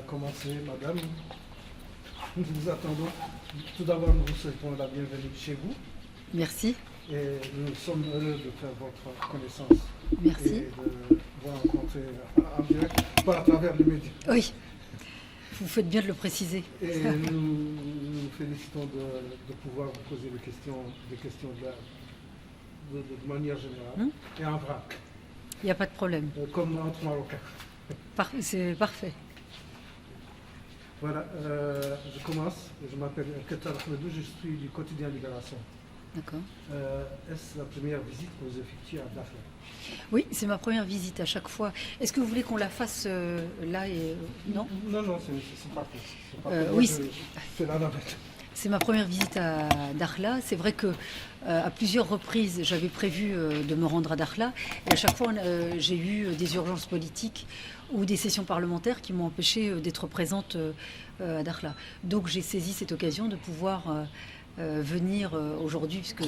commencer, madame. Nous vous attendons. Tout d'abord, nous vous souhaitons la bienvenue chez vous. Merci. Et nous sommes heureux de faire votre connaissance. Merci. Et de vous rencontrer en direct, pas à travers les médias. Oui, vous faites bien de le préciser. Et nous nous félicitons de pouvoir vous poser des questions de manière générale et en vrac. Il n'y a pas de problème. Comme entre Marocains. C'est parfait. Voilà, je commence. Je m'appelle Ketal Ahmedou, je suis du quotidien Libération. D'accord. Est-ce la première visite que vous effectuez à Dakhla? Oui, c'est ma première visite à chaque fois. Est-ce que vous voulez qu'on la fasse là et non? Non, c'est parfait. Oui, c'est la navette. C'est ma première visite à Dakhla. C'est vrai que à plusieurs reprises, j'avais prévu de me rendre à Dakhla. Et à chaque fois, j'ai eu des urgences politiques ou des sessions parlementaires qui m'ont empêché d'être présente à Dakhla. Donc j'ai saisi cette occasion de pouvoir venir aujourd'hui, puisque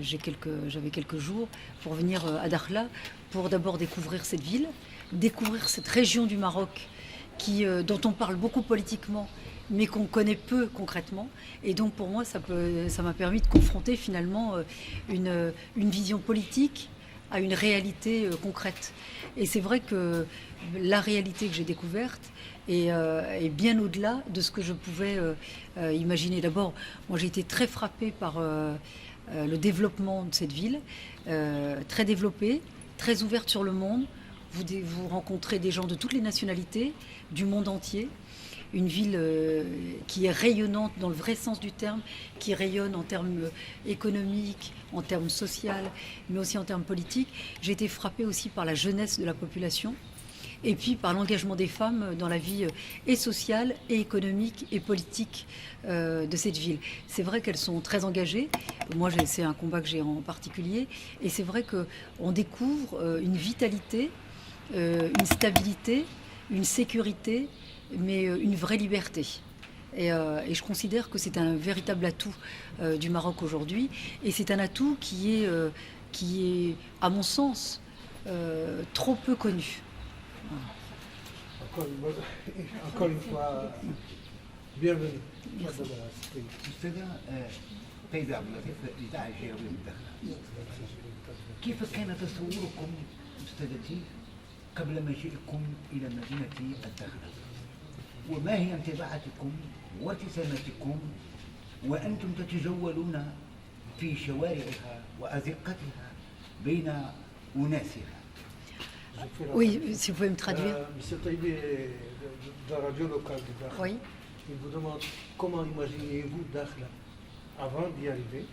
j'avais quelques jours, pour venir à Dakhla, pour d'abord découvrir cette ville, découvrir cette région du Maroc dont on parle beaucoup politiquement, mais qu'on connaît peu concrètement. Et donc pour moi, ça m'a permis de confronter finalement une vision politique à une réalité concrète. Et c'est vrai que la réalité que j'ai découverte est bien au-delà de ce que je pouvais imaginer. D'abord, moi j'ai été très frappée par le développement de cette ville, très développée, très ouverte sur le monde. Vous rencontrez des gens de toutes les nationalités, du monde entier. Une ville qui est rayonnante dans le vrai sens du terme, qui rayonne en termes économiques, en termes sociaux, mais aussi en termes politiques. J'ai été frappée aussi par la jeunesse de la population et puis par l'engagement des femmes dans la vie et sociale, et économique, et politique de cette ville. C'est vrai qu'elles sont très engagées. Moi, c'est un combat que j'ai en particulier. Et c'est vrai qu'on découvre une vitalité, une stabilité, une sécurité, mais une vraie liberté. Et je considère que c'est un véritable atout du Maroc aujourd'hui. Et c'est un atout qui est à mon sens, trop peu connu. Encore une fois, bienvenue. أستاذة طيبة عبد اللطيف إذاعة الجهوية من الداخل. كيف كان تصوركم أستاذتي قبل مجيئكم إلى مدينة الداخل؟ وما هي انطباعاتكم وابتساماتكم وأنتم تتجولون في شوارعها وأزقتها بين أناسها؟ Oui, si vous pouvez me traduire. Monsieur Taïbi de la radio locale de Dakhla. Oui. Il vous demande comment imaginiez-vous Dakhla avant d'y arriver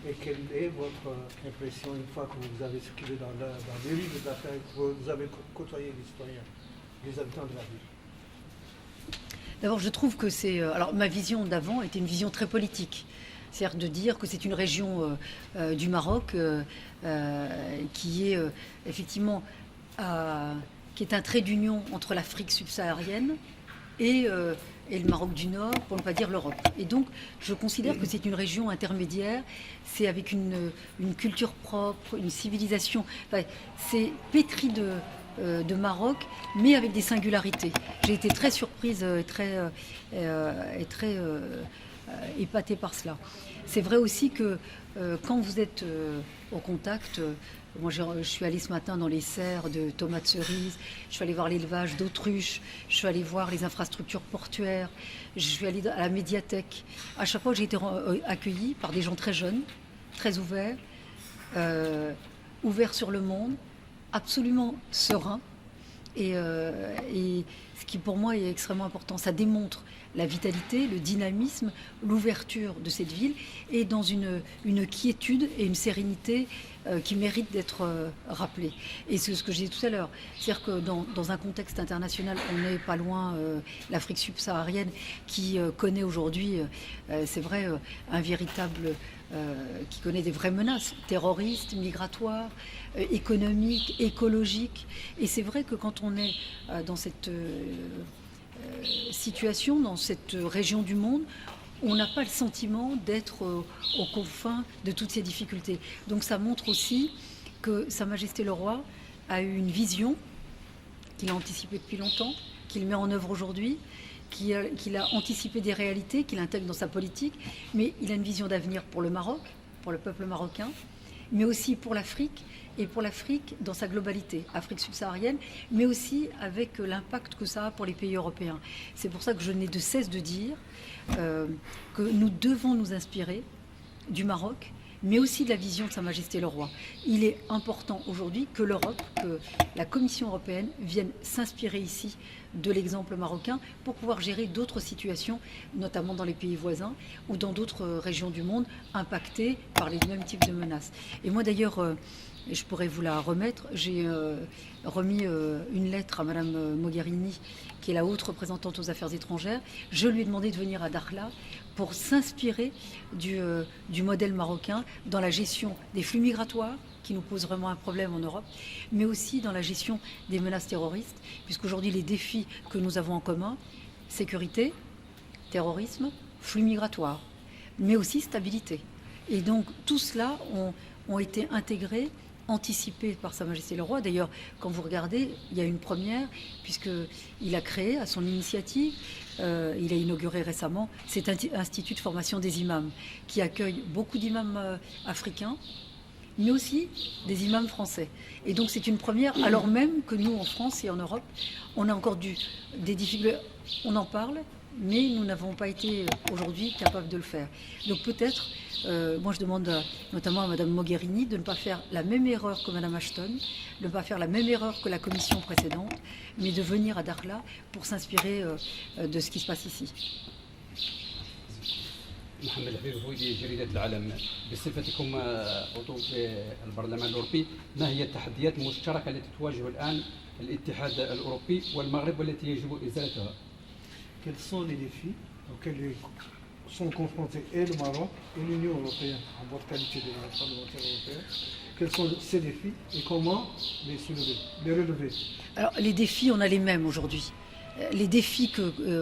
et quelle est votre impression une fois que vous avez circulé dans les rues de Dakhla et que vous avez côtoyé les citoyens, les habitants de la ville. D'abord, je trouve que alors, ma vision d'avant était une vision très politique. C'est-à-dire de dire que c'est une région du Maroc qui est effectivement qui est un trait d'union entre l'Afrique subsaharienne et le Maroc du Nord, pour ne pas dire l'Europe. Et donc, je considère que c'est une région intermédiaire, c'est avec une culture propre, une civilisation, c'est pétri de Maroc, mais avec des singularités. J'ai été très surprise et très épatée par cela. C'est vrai aussi que quand vous êtes au contact, moi je suis allée ce matin dans les serres de tomates cerises, je suis allée voir l'élevage d'autruches, je suis allée voir les infrastructures portuaires, je suis allée à la médiathèque. À chaque fois, j'ai été accueillie par des gens très jeunes, très ouverts, ouverts sur le monde, absolument sereins. Et ce qui pour moi est extrêmement important, ça démontre la vitalité, le dynamisme, l'ouverture de cette ville et dans une quiétude et une sérénité qui méritent d'être rappelées. Et c'est ce que je disais tout à l'heure, c'est-à-dire que dans un contexte international, on n'est pas loin l'Afrique subsaharienne qui connaît aujourd'hui, c'est vrai, un véritable... qui connaît des vraies menaces terroristes, migratoires, économiques, écologiques. Et c'est vrai que quand on est dans cette situation, dans cette région du monde, on n'a pas le sentiment d'être aux confins de toutes ces difficultés. Donc ça montre aussi que Sa Majesté le Roi a eu une vision qu'il a anticipée depuis longtemps, qu'il met en œuvre aujourd'hui, qu'il a anticipé des réalités, qu'il intègre dans sa politique, mais il a une vision d'avenir pour le Maroc, pour le peuple marocain, mais aussi pour l'Afrique, et pour l'Afrique dans sa globalité, Afrique subsaharienne, mais aussi avec l'impact que ça a pour les pays européens. C'est pour ça que je n'ai de cesse de dire que nous devons nous inspirer du Maroc, mais aussi de la vision de Sa Majesté le Roi. Il est important aujourd'hui que l'Europe, que la Commission européenne vienne s'inspirer ici de l'exemple marocain pour pouvoir gérer d'autres situations, notamment dans les pays voisins ou dans d'autres régions du monde impactées par les mêmes types de menaces. Et moi d'ailleurs, et je pourrais vous la remettre, j'ai remis une lettre à Madame Mogherini, qui est la haute représentante aux affaires étrangères. Je lui ai demandé de venir à Dakhla pour s'inspirer du modèle marocain dans la gestion des flux migratoires, qui nous pose vraiment un problème en Europe, mais aussi dans la gestion des menaces terroristes, puisqu'aujourd'hui les défis que nous avons en commun, sécurité, terrorisme, flux migratoires, mais aussi stabilité. Et donc tout cela ont été intégrés, anticipé par Sa Majesté le Roi. D'ailleurs, quand vous regardez, il y a une première, puisqu'il a créé à son initiative, il a inauguré récemment cet institut de formation des imams, qui accueille beaucoup d'imams africains, mais aussi des imams français. Et donc c'est une première, alors même que nous, en France et en Europe, on a encore des difficultés, on en parle, mais nous n'avons pas été aujourd'hui capables de le faire. Donc peut-être, moi je demande notamment à Madame Mogherini de ne pas faire la même erreur que Madame Ashton, de ne pas faire la même erreur que la commission précédente, mais de venir à Dakhla pour s'inspirer de ce qui se passe ici. محمد الحبيب هويدي جريدة العالم، بصفتكم عضو في البرلمان الأوروبي، ما هي التحديات المشتركة التي تواجه الآن الاتحاد الأوروبي والمغرب والتي يجب إزالتها؟ Quels sont les défis auxquels sont confrontés et le Maroc et l'Union européenne en votre qualité de parlementaire européen? Quels sont ces défis et comment les soulever, les relever? Alors les défis, on a les mêmes aujourd'hui. Les défis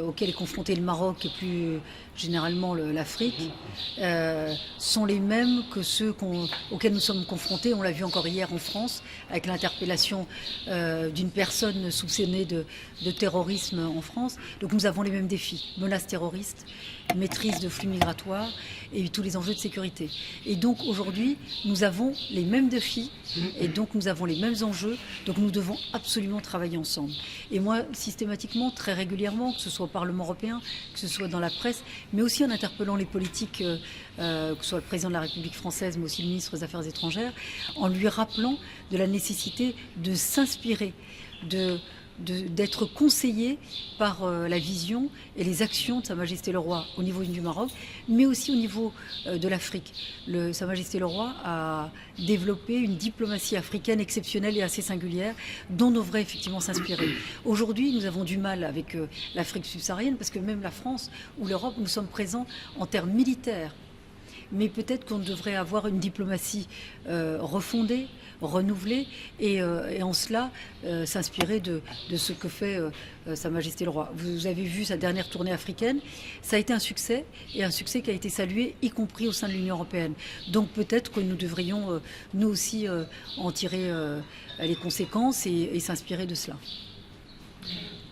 auxquels est confronté le Maroc et plus généralement l'Afrique sont les mêmes que ceux auxquels nous sommes confrontés. On l'a vu encore hier en France avec l'interpellation d'une personne soupçonnée de terrorisme en France. Donc nous avons les mêmes défis, menaces terroristes, maîtrise de flux migratoires et tous les enjeux de sécurité. Et donc aujourd'hui, nous avons les mêmes défis et donc nous avons les mêmes enjeux. Donc nous devons absolument travailler ensemble. Et moi, systématiquement, très régulièrement, que ce soit au Parlement européen, que ce soit dans la presse, mais aussi en interpellant les politiques, que ce soit le président de la République française, mais aussi le ministre des Affaires étrangères, en lui rappelant de la nécessité de s'inspirer, d'être conseillé par la vision et les actions de Sa Majesté le Roi au niveau du Maroc, mais aussi au niveau de l'Afrique. Sa Majesté le Roi a développé une diplomatie africaine exceptionnelle et assez singulière dont on devrait effectivement s'inspirer. Aujourd'hui, nous avons du mal avec l'Afrique subsaharienne parce que même la France ou l'Europe, nous sommes présents en termes militaires. Mais peut-être qu'on devrait avoir une diplomatie refondée, renouvelée, et en cela s'inspirer de ce que fait Sa Majesté le Roi. Vous avez vu sa dernière tournée africaine, ça a été un succès, et un succès qui a été salué, y compris au sein de l'Union européenne. Donc peut-être que nous devrions, nous aussi, en tirer les conséquences et s'inspirer de cela.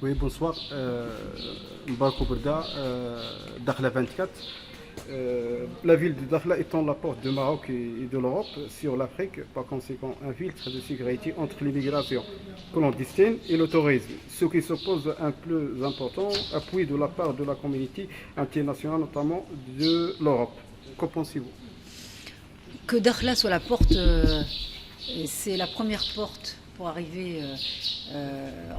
Oui, bonsoir. Mbarkou Berda, Dakhla 24. La ville de Dakhla étant la porte du Maroc et de l'Europe sur l'Afrique, par conséquent un filtre de sécurité entre l'immigration clandestine et le tourisme, ce qui suppose un plus important appui de la part de la communauté internationale, notamment de l'Europe. Qu'en pensez-vous? Que Dakhla soit la porte, c'est la première porte pour arriver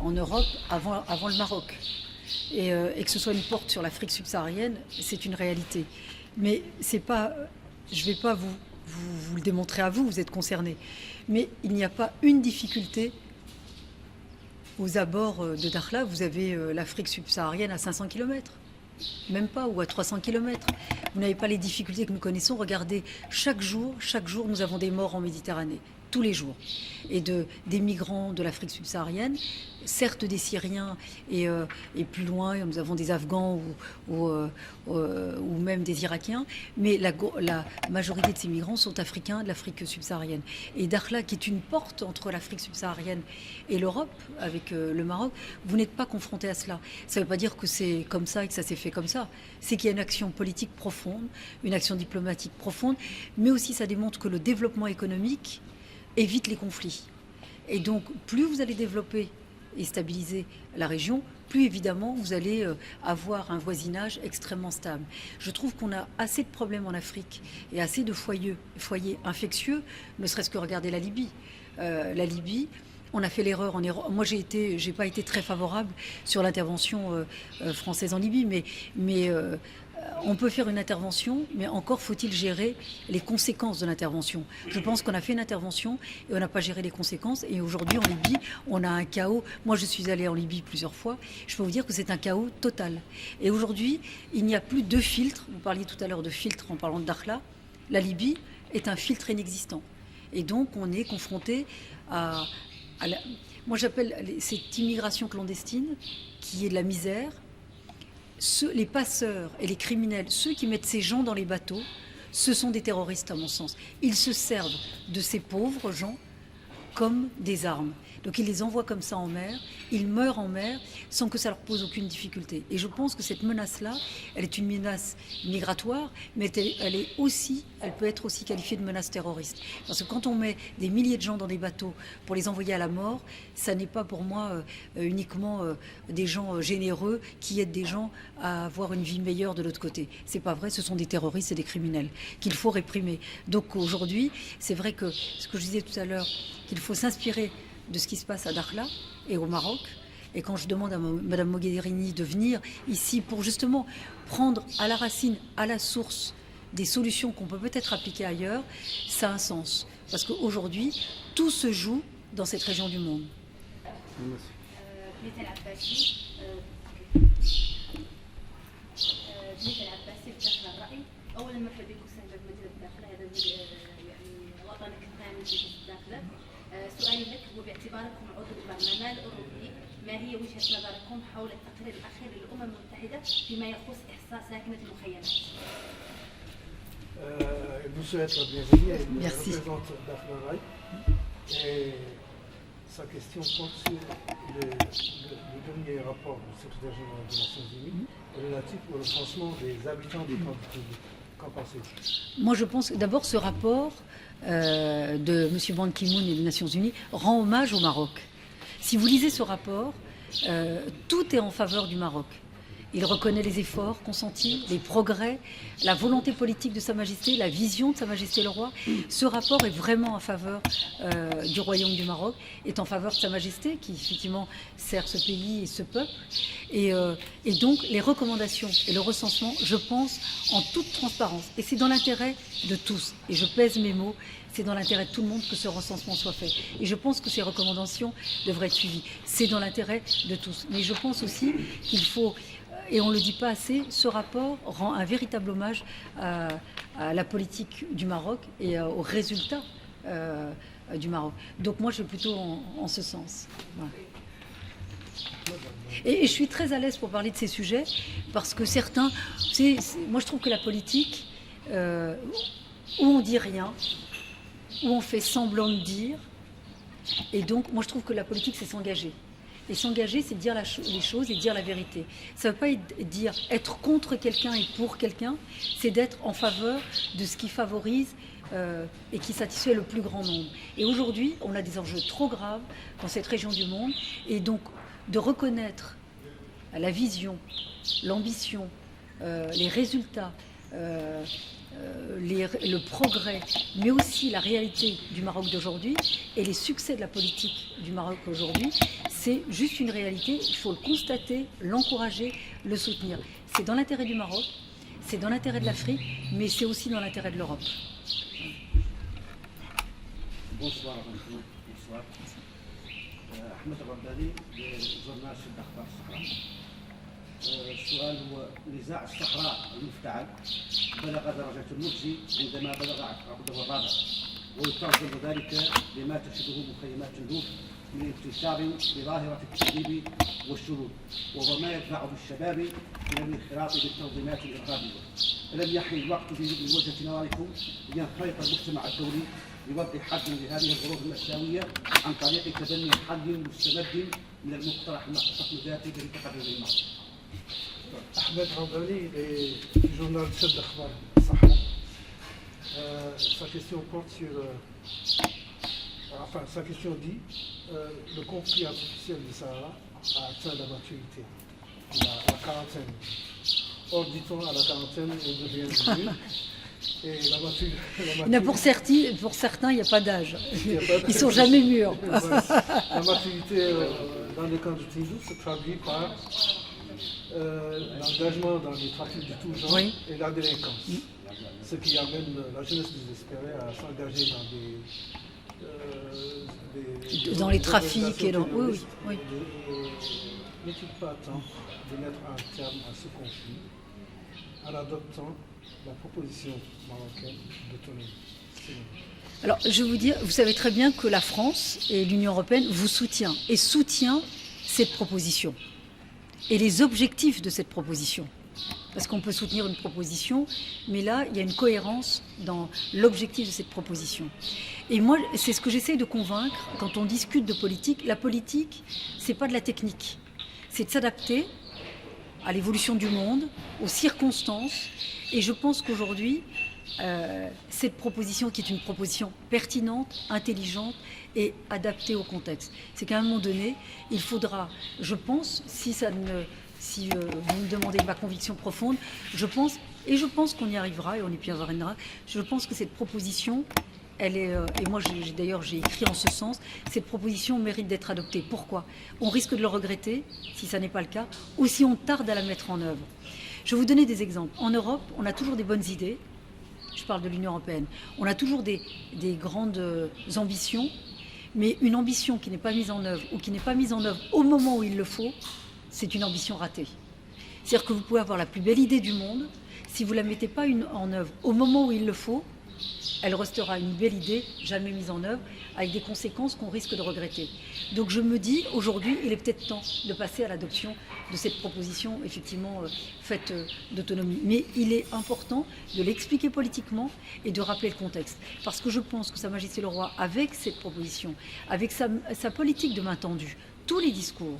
en Europe avant le Maroc. Et que ce soit une porte sur l'Afrique subsaharienne, c'est une réalité. Mais c'est pas, je ne vais pas vous le démontrer à vous, vous êtes concernés. Mais il n'y a pas une difficulté aux abords de Dakhla. Vous avez l'Afrique subsaharienne à 500 km, même pas, ou à 300 km. Vous n'avez pas les difficultés que nous connaissons. Regardez, chaque jour, nous avons des morts en Méditerranée. tous les jours. Et des migrants de l'Afrique subsaharienne, certes des Syriens et plus loin, nous avons des Afghans ou même des Irakiens, mais la majorité de ces migrants sont africains de l'Afrique subsaharienne. Et Dakhla, qui est une porte entre l'Afrique subsaharienne et l'Europe, avec le Maroc, vous n'êtes pas confronté à cela. Ça ne veut pas dire que c'est comme ça et que ça s'est fait comme ça. C'est qu'il y a une action politique profonde, une action diplomatique profonde, mais aussi ça démontre que le développement économique évite les conflits. Et donc, plus vous allez développer et stabiliser la région, plus évidemment vous allez avoir un voisinage extrêmement stable. Je trouve qu'on a assez de problèmes en Afrique et assez de foyers infectieux, ne serait-ce que regarder la Libye. La Libye, on a fait l'erreur. Moi, j'ai pas été très favorable sur l'intervention française en Libye, mais on peut faire une intervention, mais encore faut-il gérer les conséquences de l'intervention. Je pense qu'on a fait une intervention et on n'a pas géré les conséquences. Et aujourd'hui, en Libye, on a un chaos. Moi, je suis allée en Libye plusieurs fois. Je peux vous dire que c'est un chaos total. Et aujourd'hui, il n'y a plus de filtre. Vous parliez tout à l'heure de filtre en parlant de Dakhla. La Libye est un filtre inexistant. Et donc, on est confronté moi, j'appelle cette immigration clandestine qui est de la misère. Les passeurs et les criminels, ceux qui mettent ces gens dans les bateaux, ce sont des terroristes à mon sens. Ils se servent de ces pauvres gens comme des armes. Donc ils les envoient comme ça en mer, ils meurent en mer sans que ça leur pose aucune difficulté. Et je pense que cette menace-là, elle est une menace migratoire, mais elle peut être aussi qualifiée de menace terroriste. Parce que quand on met des milliers de gens dans des bateaux pour les envoyer à la mort, ça n'est pas pour moi uniquement des gens généreux qui aident des gens à avoir une vie meilleure de l'autre côté. C'est pas vrai, ce sont des terroristes et des criminels qu'il faut réprimer. Donc aujourd'hui, c'est vrai que ce que je disais tout à l'heure, qu'il faut s'inspirer de ce qui se passe à Dakhla et au Maroc. Et quand je demande à Mme Mogherini de venir ici pour justement prendre à la racine, à la source, des solutions qu'on peut peut-être appliquer ailleurs, ça a un sens. Parce qu'aujourd'hui, tout se joue dans cette région du monde. سؤالي لك هو باعتباركم عضو البرلمان الأوروبي ما هي وجهة نظركم حول التقرير الأخير للأمم المتحدة فيما يخص إحصاء ساكنة المخيمات؟ Nous souhaitons la bienvenue. Elle Merci. représente Dakhla Rai. Et sa question porte sur le dernier rapport du secrétaire général des Nations Unies relatif au recensement des habitants des camps de Tibet. Qu'en pensez-vous? Moi, je pense que d'abord, ce rapport de M. Ban Ki-moon et des Nations Unies rend hommage au Maroc. Si vous lisez ce rapport, tout est en faveur du Maroc. Il reconnaît les efforts consentis, les progrès, la volonté politique de Sa Majesté, la vision de Sa Majesté le Roi. Ce rapport est vraiment en faveur du Royaume du Maroc, est en faveur de Sa Majesté, qui effectivement sert ce pays et ce peuple. Et donc les recommandations et le recensement, je pense, en toute transparence. Et c'est dans l'intérêt de tous. Et je pèse mes mots. C'est dans l'intérêt de tout le monde que ce recensement soit fait. Et je pense que ces recommandations devraient être suivies. C'est dans l'intérêt de tous. Mais je pense aussi qu'il faut, et on ne le dit pas assez, ce rapport rend un véritable hommage à la politique du Maroc et aux résultats du Maroc. Donc moi, je suis plutôt en ce sens. Voilà. Et je suis très à l'aise pour parler de ces sujets, parce que certains... moi, je trouve que la politique, où on dit rien, où on fait semblant de dire. Et donc, moi, je trouve que la politique, c'est s'engager. Et s'engager, c'est dire les choses et dire la vérité. Ça ne veut pas dire être contre quelqu'un et pour quelqu'un, c'est d'être en faveur de ce qui favorise et qui satisfait le plus grand nombre. Et aujourd'hui, on a des enjeux trop graves dans cette région du monde. Et donc, de reconnaître la vision, l'ambition, les résultats, le progrès, mais aussi la réalité du Maroc d'aujourd'hui et les succès de la politique du Maroc aujourd'hui, c'est juste une réalité. Il faut le constater, l'encourager, le soutenir. C'est dans l'intérêt du Maroc, c'est dans l'intérêt de l'Afrique, mais c'est aussi dans l'intérêt de l'Europe. Bonsoir. Bonsoir. أحمد الرباني جورنال شد أخبار الصحراء. السؤال هو نزاع الصحراء المفتعل بلغ درجة المجزي عندما بلغ عقده الرابع ويترجم ذلك لما تشهده مخيمات جندوف من انتشار لظاهرة التعذيب والشرود، وهو ما يدفع بالشباب إلى الانخراط بالتنظيمات الإرهابية. ألم يحن الوقت من وجهة نظركم لينخرط المجتمع الدولي لوضع حد لهذه الظروف المأساوية عن طريق تبني حل مستمد من المقترح المخطط ذاته لتحرير المرض؟ Ahmed Randali est journaliste chef d'Akhbar Sahara. Sa question porte sur. Enfin, sa question dit le conflit artificiel du Sahara a atteint la maturité, la quarantaine. Or, dit-on, à la quarantaine, on devient vieux. Et la maturité. Pour certains, il n'y a pas d'âge. Ils ne sont jamais mûrs. La maturité dans le camp de Tindouf se traduit par l'engagement dans les trafics de tout genre et la délinquance. Ce qui amène la jeunesse désespérée à s'engager dans les trafics et dans. Oui. N'est-il pas temps de mettre un terme à ce conflit en adoptant la proposition marocaine d'autonomie? Alors, je vais vous dire, vous savez très bien que la France et l'Union européenne vous soutient cette proposition et les objectifs de cette proposition. Parce qu'on peut soutenir une proposition, mais là, il y a une cohérence dans l'objectif de cette proposition. Et moi, c'est ce que j'essaie de convaincre quand on discute de politique. La politique, c'est pas de la technique. C'est de s'adapter à l'évolution du monde, aux circonstances. Et je pense qu'aujourd'hui, cette proposition, qui est une proposition pertinente, intelligente et adaptée au contexte, c'est qu'à un moment donné, il faudra, je pense, si vous me demandez ma conviction profonde, je pense qu'on y arrivera et on y parviendra. Je pense que cette proposition, elle est, et moi j'ai écrit en ce sens, cette proposition mérite d'être adoptée. Pourquoi ? On risque de le regretter si ça n'est pas le cas, ou si on tarde à la mettre en œuvre. Je vais vous donner des exemples. En Europe, on a toujours des bonnes idées. Je parle de l'Union européenne. On a toujours des grandes ambitions, mais une ambition qui n'est pas mise en œuvre ou qui n'est pas mise en œuvre au moment où il le faut, c'est une ambition ratée. C'est-à-dire que vous pouvez avoir la plus belle idée du monde, si vous ne la mettez pas en œuvre au moment où il le faut, elle restera une belle idée, jamais mise en œuvre, avec des conséquences qu'on risque de regretter. Donc je me dis, aujourd'hui, il est peut-être temps de passer à l'adoption de cette proposition, effectivement, faite d'autonomie. Mais il est important de l'expliquer politiquement et de rappeler le contexte. Parce que je pense que Sa Majesté le Roi, avec cette proposition, avec sa politique de main tendue, tous les discours,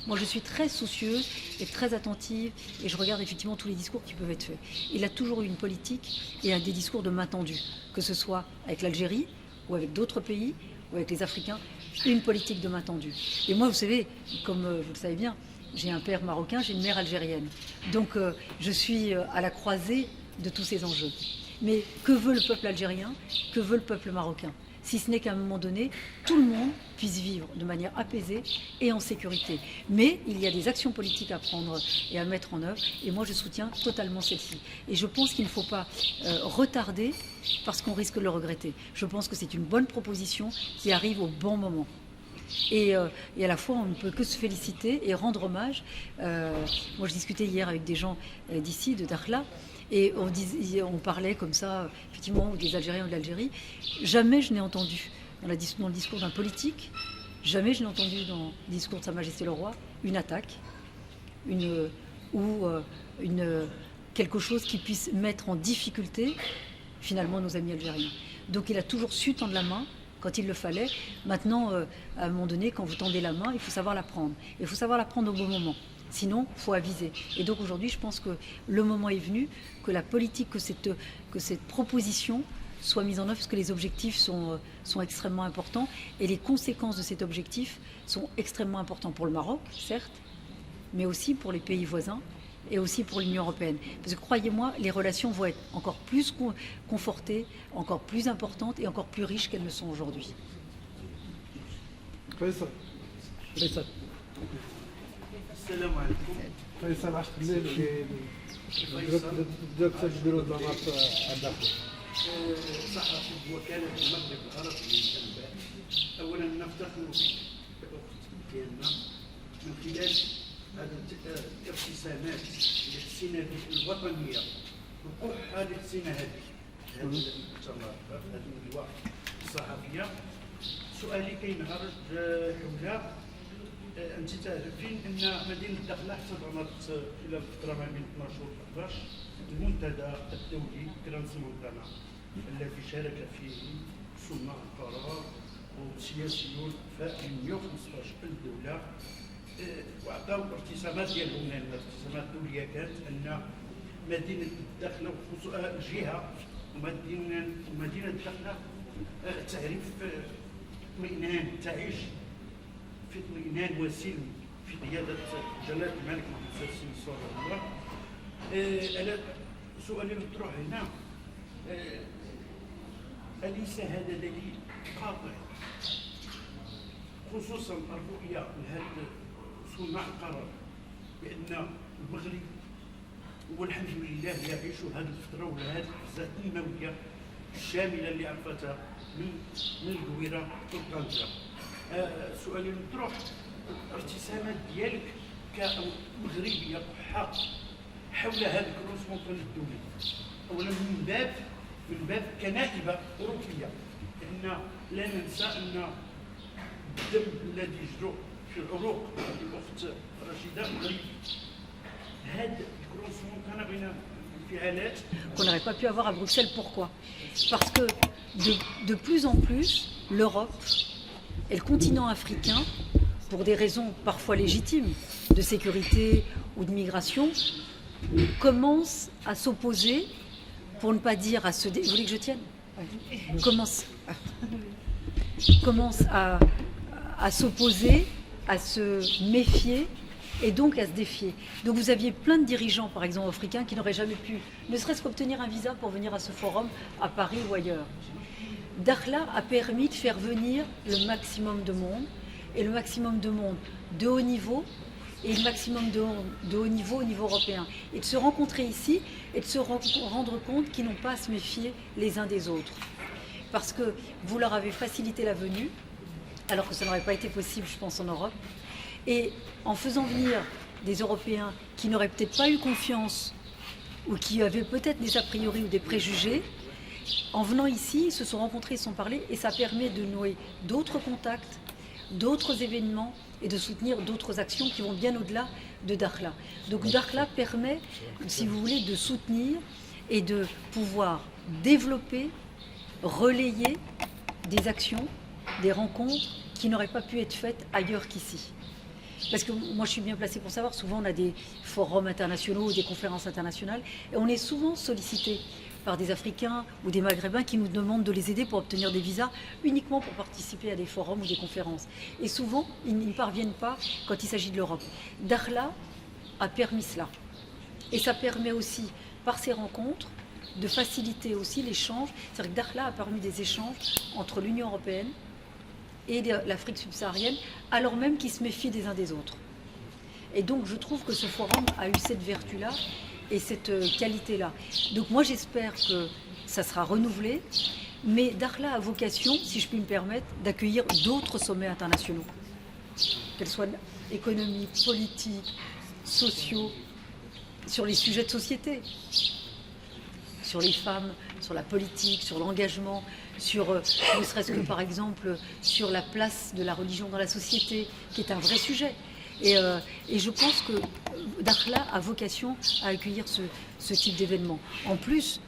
moi je suis très soucieuse et très attentive et je regarde effectivement tous les discours qui peuvent être faits. Il a toujours eu une politique et des discours de main tendue, que ce soit avec l'Algérie ou avec d'autres pays ou avec les Africains, une politique de main tendue. Et moi, vous savez, comme vous le savez bien, j'ai un père marocain, j'ai une mère algérienne. Donc je suis à la croisée de tous ces enjeux. Mais que veut le peuple algérien ? Que veut le peuple marocain ? Si ce n'est qu'à un moment donné, tout le monde puisse vivre de manière apaisée et en sécurité. Mais il y a des actions politiques à prendre et à mettre en œuvre, et moi je soutiens totalement celle-ci. Et je pense qu'il ne faut pas retarder parce qu'on risque de le regretter. Je pense que c'est une bonne proposition qui arrive au bon moment. Et à la fois, on ne peut que se féliciter et rendre hommage. Moi, je discutais hier avec des gens d'ici, de Dakhla, et on parlait comme ça, effectivement, des Algériens ou de l'Algérie. Jamais je n'ai entendu, dans le discours d'un politique, jamais je n'ai entendu dans le discours de Sa Majesté le Roi, une attaque, quelque chose qui puisse mettre en difficulté, finalement, nos amis algériens. Donc il a toujours su tendre la main quand il le fallait. Maintenant, à un moment donné, quand vous tendez la main, il faut savoir la prendre. Il faut savoir la prendre au bon moment. Sinon, il faut aviser. Et donc aujourd'hui, je pense que le moment est venu, que la politique, que cette proposition soit mise en œuvre, parce que les objectifs sont extrêmement importants. Et les conséquences de cet objectif sont extrêmement importantes pour le Maroc, certes, mais aussi pour les pays voisins et aussi pour l'Union européenne. Parce que croyez-moi, les relations vont être encore plus confortées, encore plus importantes et encore plus riches qu'elles ne sont aujourd'hui. Faisal. السلام عليكم. فيصل عشت الليل دكتور جديرو ضمات الداخل. صحفي وكالة المغرب العربي للأنباء. أولا نفتخر ديالنا من خلال هذه الابتسامات اللي حسينا الوطنية وقح هذه حسينا هذه في هذا المؤتمر في هذه اللواء الصحفيه. سؤالي كينهرج حول انت تعرفين ان مدينه داخله حتى ضمت الى الفتره ما بين 12 و 14 المنتدى الدولي كرانس مونتانا الذي شارك فيه صناع القرار وسياسيون فاعل 115 دوله وعطاو ارتسامات ديالهم. الارتسامات الدوليه كانت ان مدينه الداخله وخصوصا الجهه ومدينه الداخله تعرف اطمئنان، تعيش في اطمئنان وسلم في قياده جلاله الملك محمد السادس صلى الله عليه وسلم. انا سؤالي مطروح هنا، اليس هذا دليل قاطع خصوصا الرؤيه لهذا صناع القرار بان المغرب والحمد لله يعيش هذه الفتره ولا هذه الفزه التنمويه الشامله اللي عرفتها من القويره لطنجه. سؤالي المطروح، الارتسامات ديالك كمغربيه قحه حول هذا الكروس مونطان الدولي، اولا من باب كنائبه اوروبيه، لان لا ننسى ان الدم الذي يجري في العروق الاخت رشيده مغربي. هذا الكروس مونطان بين الانفعالات qu'on n'aurait pas pu avoir à Bruxelles. Pourquoi? Parce que de plus en plus, l'Europe et le continent africain, pour des raisons parfois légitimes de sécurité ou de migration, commencent à s'opposer, pour ne pas dire à se... Vous voulez que je tienne? Commencent à s'opposer, à se méfier et donc à se défier. Donc vous aviez plein de dirigeants, par exemple africains, qui n'auraient jamais pu, ne serait-ce qu'obtenir un visa pour venir à ce forum à Paris ou ailleurs. Dakhla a permis de faire venir le maximum de monde, et le maximum de monde de haut niveau, et le maximum de haut niveau au niveau européen. Et de se rencontrer ici, et de se rendre compte qu'ils n'ont pas à se méfier les uns des autres. Parce que vous leur avez facilité la venue, alors que ça n'aurait pas été possible, je pense, en Europe. Et en faisant venir des Européens qui n'auraient peut-être pas eu confiance ou qui avaient peut-être des a priori ou des préjugés, en venant ici, ils se sont rencontrés, ils se sont parlé, et ça permet de nouer d'autres contacts, d'autres événements et de soutenir d'autres actions qui vont bien au-delà de Dakhla. Donc Dakhla permet, si vous voulez, de soutenir et de pouvoir développer, relayer des actions, des rencontres qui n'auraient pas pu être faites ailleurs qu'ici. Parce que moi je suis bien placée pour savoir, souvent on a des forums internationaux, des conférences internationales, et on est souvent sollicité par des Africains ou des Maghrébins qui nous demandent de les aider pour obtenir des visas uniquement pour participer à des forums ou des conférences. Et souvent, ils ne parviennent pas quand il s'agit de l'Europe. Dakhla a permis cela. Et ça permet aussi, par ces rencontres, de faciliter aussi l'échange. C'est-à-dire que Dakhla a permis des échanges entre l'Union européenne et l'Afrique subsaharienne, alors même qu'ils se méfient des uns des autres. Et donc je trouve que ce forum a eu cette vertu-là et cette qualité-là. Donc moi j'espère que ça sera renouvelé, mais Dakhla a vocation, si je puis me permettre, d'accueillir d'autres sommets internationaux, qu'elles soient économiques, politiques, sociaux, sur les sujets de société, sur les femmes, sur la politique, sur l'engagement, sur, ne serait-ce que par exemple, sur la place de la religion dans la société, qui est un vrai sujet. Et je pense que Dakhla a vocation à accueillir ce type d'événement. En plus,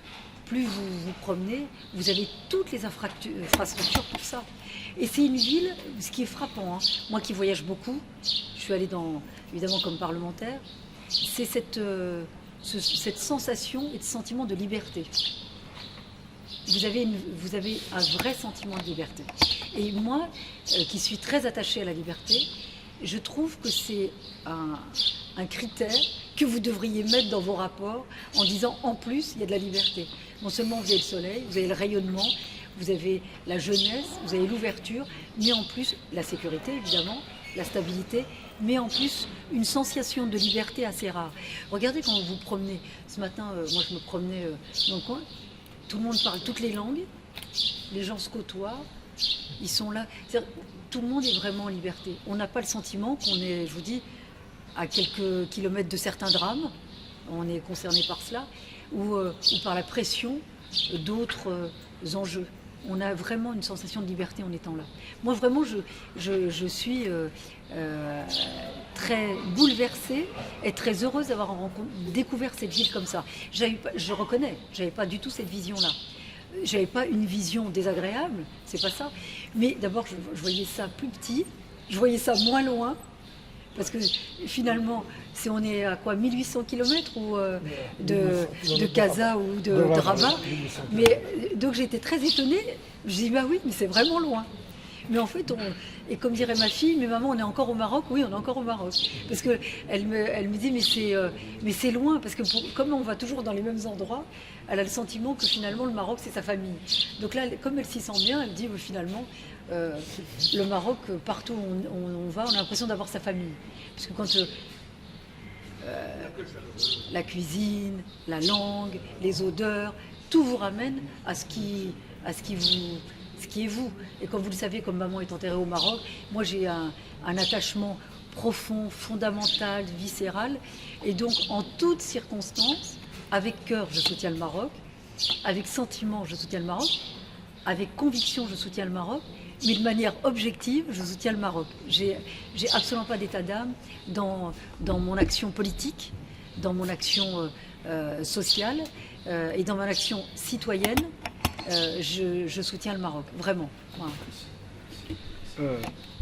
plus vous vous promenez, vous avez toutes les infrastructures pour ça. Et c'est une ville, ce qui est frappant, hein, moi qui voyage beaucoup, je suis allée évidemment comme parlementaire, c'est cette sensation et ce sentiment de liberté. Vous avez un vrai sentiment de liberté. Et moi, qui suis très attachée à la liberté, je trouve que c'est un critère que vous devriez mettre dans vos rapports en disant en plus il y a de la liberté. Non seulement vous avez le soleil, vous avez le rayonnement, vous avez la jeunesse, vous avez l'ouverture, mais en plus la sécurité évidemment, la stabilité, mais en plus une sensation de liberté assez rare. Regardez quand vous vous promenez. Ce matin, moi je me promenais dans le coin, tout le monde parle toutes les langues, les gens se côtoient, ils sont là. Tout le monde est vraiment en liberté. On n'a pas le sentiment qu'on est, je vous dis, à quelques kilomètres de certains drames, on est concerné par cela, ou par la pression d'autres enjeux. On a vraiment une sensation de liberté en étant là. Moi, vraiment, je suis très bouleversée et très heureuse d'avoir découvert cette ville comme ça. Je reconnais, j'avais pas du tout cette vision-là. J'avais pas une vision désagréable, c'est pas ça. Mais d'abord, je voyais ça plus petit, je voyais ça moins loin. Parce que finalement, si on est à quoi 1800 km ou, de Casa ou de Rabat. Mais, donc j'étais très étonnée. Je dis bah oui, mais c'est vraiment loin. Mais en fait, et comme dirait ma fille, mais maman, on est encore au Maroc. Oui, on est encore au Maroc. Parce qu'elle me dit, mais c'est loin. Parce que comme on va toujours dans les mêmes endroits, elle a le sentiment que finalement, le Maroc, c'est sa famille. Donc là, comme elle s'y sent bien, elle dit, finalement, le Maroc, partout où on va, on a l'impression d'avoir sa famille. Parce que quand la cuisine, la langue, les odeurs, tout vous ramène à ce qui est vous. Et comme vous le savez, comme maman est enterrée au Maroc, moi j'ai un attachement profond, fondamental, viscéral. Et donc, en toutes circonstances, avec cœur, je soutiens le Maroc. Avec sentiment, je soutiens le Maroc. Avec conviction, je soutiens le Maroc. Mais de manière objective, je soutiens le Maroc. J'ai absolument pas d'état d'âme dans mon action politique, dans mon action sociale et dans mon action citoyenne. Je soutiens le Maroc, vraiment. Voilà.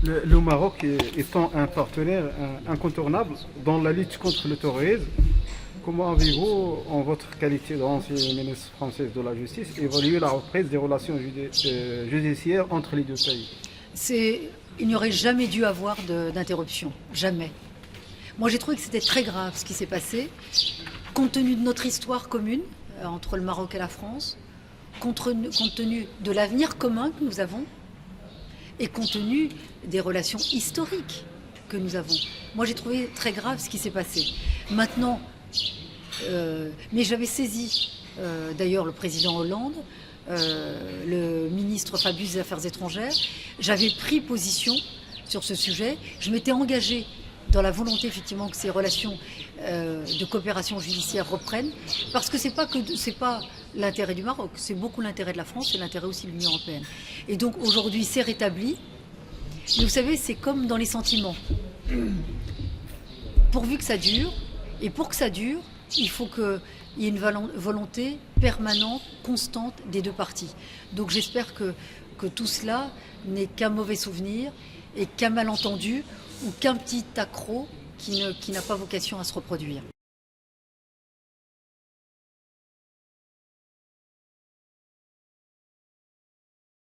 Le Maroc étant un partenaire incontournable dans la lutte contre le terrorisme, comment avez-vous, en votre qualité d'ancienne ministre française de la Justice, évalué la reprise des relations judiciaires entre les deux pays? Il n'y aurait jamais dû avoir d'interruption, jamais. Moi j'ai trouvé que c'était très grave ce qui s'est passé, compte tenu de notre histoire commune entre le Maroc et la France, compte tenu de l'avenir commun que nous avons et compte tenu des relations historiques que nous avons. Moi j'ai trouvé très grave ce qui s'est passé. Maintenant, mais j'avais saisi d'ailleurs le président Hollande, le ministre Fabius des Affaires étrangères. J'avais pris position sur ce sujet. Je m'étais engagée dans la volonté effectivement que ces relations de coopération judiciaire reprennent, parce que c'est pas l'intérêt du Maroc, c'est beaucoup l'intérêt de la France et l'intérêt aussi de l'Union européenne. Et donc aujourd'hui c'est rétabli. Mais vous savez, c'est comme dans les sentiments. Pourvu que ça dure, et pour que ça dure, il faut qu'il y ait une volonté permanente, constante des deux parties. Donc j'espère que tout cela n'est qu'un mauvais souvenir et qu'un malentendu ou qu'un petit accroc qui n'a pas vocation à se reproduire.